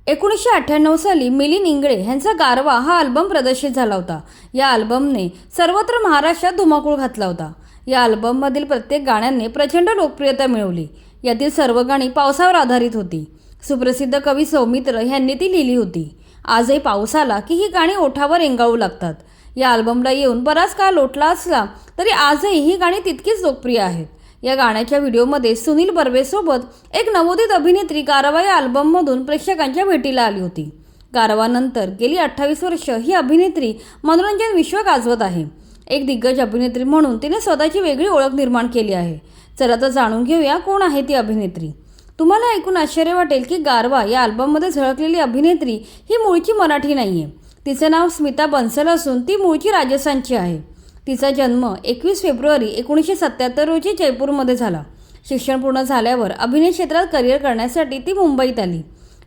1998 साली मिलिंद इंगळे यांचा गारवा हा अल्बम प्रदर्शित झाला होता। या अल्बमने सर्वत्र महाराष्ट्रात धुमाकूळ घातला होता। या अल्बममधील प्रत्येक गाण्याने प्रचंड लोकप्रियता मिळवली। यातील सर्व गाणी पावसावर आधारित होती। सुप्रसिद्ध कवी सौमित्र यांनी ती लिहिली होती। आजही पाऊस आला की ही गाणी ओठावर रेंगाळू लागतात। या अल्बमला येऊन बराच काळ लोटला असला तरी आजही ही गाणी तितकीच लोकप्रिय आहेत। या गाण्याच्या व्हिडिओमध्ये सुनील बर्वेसोबत एक नवोदित अभिनेत्री गारवा या अल्बममधून प्रेक्षकांच्या भेटीला आली होती। गारवानंतर गेली 28 वर्ष ही अभिनेत्री मनोरंजन विश्व गाजवत आहे। एक दिग्गज अभिनेत्री म्हणून तिने स्वतःची वेगळी ओळख निर्माण केली आहे। चला तर जाणून घेऊया कोण आहे ती अभिनेत्री। तुम्हाला ऐकून आश्चर्य वाटेल की गारवा या अल्बममध्ये झळकलेली अभिनेत्री ही मूळची मराठी नाहीये। तिचे नाव स्मिता बन्सल असून ती मूळची राजस्थानची आहे। तिचा जन्म 21 फेब्रुवारी 1977 रोजी जयपूरमध्ये झाला। शिक्षण पूर्ण झाल्यावर अभिनय क्षेत्रात करिअर करण्यासाठी ती मुंबईत आली।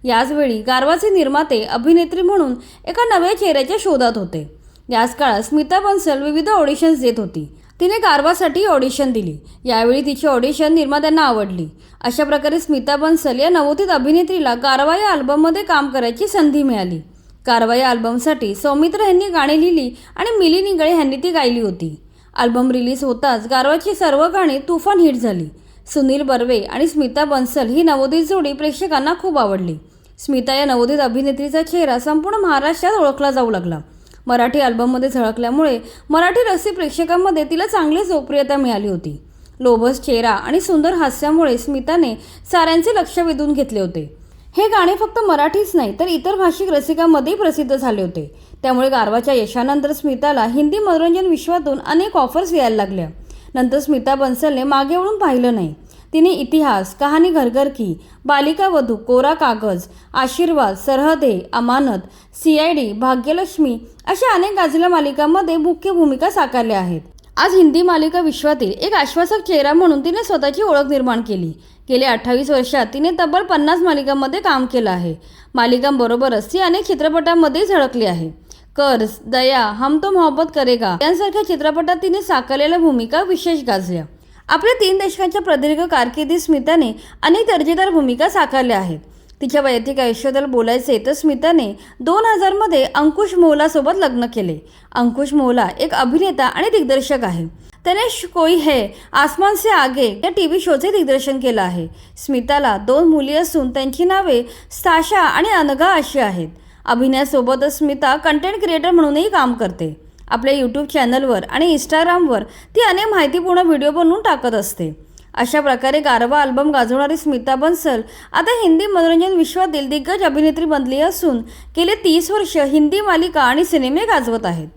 याचवेळी गारवाचे निर्माते अभिनेत्री म्हणून एका नव्या चेहऱ्याच्या शोधात होते। याच काळात स्मिता बन्सल विविध ऑडिशन्स देत होती। तिने गारवासाठी ऑडिशन दिली। यावेळी तिची ऑडिशन निर्मात्यांना आवडली। अशा प्रकारे स्मिता बन्सल या नवोदित अभिनेत्रीला गारवा या अल्बममध्ये काम करायची संधी मिळाली। गारवा या अल्बमसाठी सौमित्र यांनी गाणी लिहिली आणि मिलिंद इंगळे यांनी ती गायली होती। अल्बम रिलीज होताच गारवाची सर्व गाणी तुफान हिट झाली। सुनील बर्वे आणि स्मिता बन्सल ही नवोदित जोडी प्रेक्षकांना खूप आवडली। स्मिता या नवोदित अभिनेत्रीचा चेहरा संपूर्ण महाराष्ट्रात ओळखला जाऊ लागला। मराठी अल्बममध्ये झळकल्यामुळे मराठी रसिक प्रेक्षकांमध्ये तिला चांगलीच लोकप्रियता मिळाली होती। लोभस चेहरा आणि सुंदर हास्यामुळे स्मिताने साऱ्यांचे लक्ष वेधून घेतले होते। हे गाणे फक्त मराठीच नाही तर इतर भाषिक रसिकांमध्येही प्रसिद्ध झाले होते। त्यामुळे गारवाच्या यशानंतर स्मिताला हिंदी मनोरंजन विश्वातून अनेक ऑफर्स यायला लागल्या। नंतर स्मिता बन्सलने मागे वळून पाहिलं नाही। तिने इतिहास, कहाणी घर घर की, बालिका वधू, कोरा कागज, आशीर्वाद, सरहदे, अमानत, CID, भाग्यलक्ष्मी अशा अनेक गाजलेल्या मालिकांमध्ये मुख्य भूमिका साकारल्या आहेत। आज हिंदी मालिका विश्वातील एक आश्वासक चेहरा म्हणून तिने स्वतःची ओळख निर्माण केली। गेल्या 28 वर्षात तिने तब्बल 50 मालिकांमध्ये काम केलं आहे। मालिकांबरोबरच ती अनेक चित्रपटांमध्ये झळकली आहे। कर्ज, दया, हम तो मोहब्बत करेगा यांसारख्या चित्रपटात तिने साकारलेल्या भूमिका विशेष गाजल्या। आपल्या 3 दशकांच्या प्रदीर्घ कारकिर्दीत स्मिताने अनेक दर्जेदार भूमिका साकारल्या आहेत। तिच्या वैयक्तिक आयुष्याबद्दल बोलायचे तर स्मिताने 2000 मध्ये अंकुश मोहलासोबत लग्न केले। अंकुश मोहला एक अभिनेता आणि दिग्दर्शक आहे। त्याने कोई है, आसमान से आगे या TV शोचे दिग्दर्शन केलं आहे। स्मिताला 2 मुली असून त्यांची नावे साशा आणि अनघा अशी आहेत। अभिनयासोबतच स्मिता कंटेंट क्रिएटर म्हणूनही काम करते। आपल्या YouTube चॅनलवर आणि Instagramवर ती अनेक माहितीपूर्ण व्हिडिओ बनवून टाकत असते। अशा प्रकारे गारवा अल्बम गाजवणारी स्मिता बन्सल आता हिंदी मनोरंजन विश्वातील दिग्गज अभिनेत्री बनली असून गेले 30 वर्ष हिंदी मालिका आणि सिनेमे गाजवत आहेत।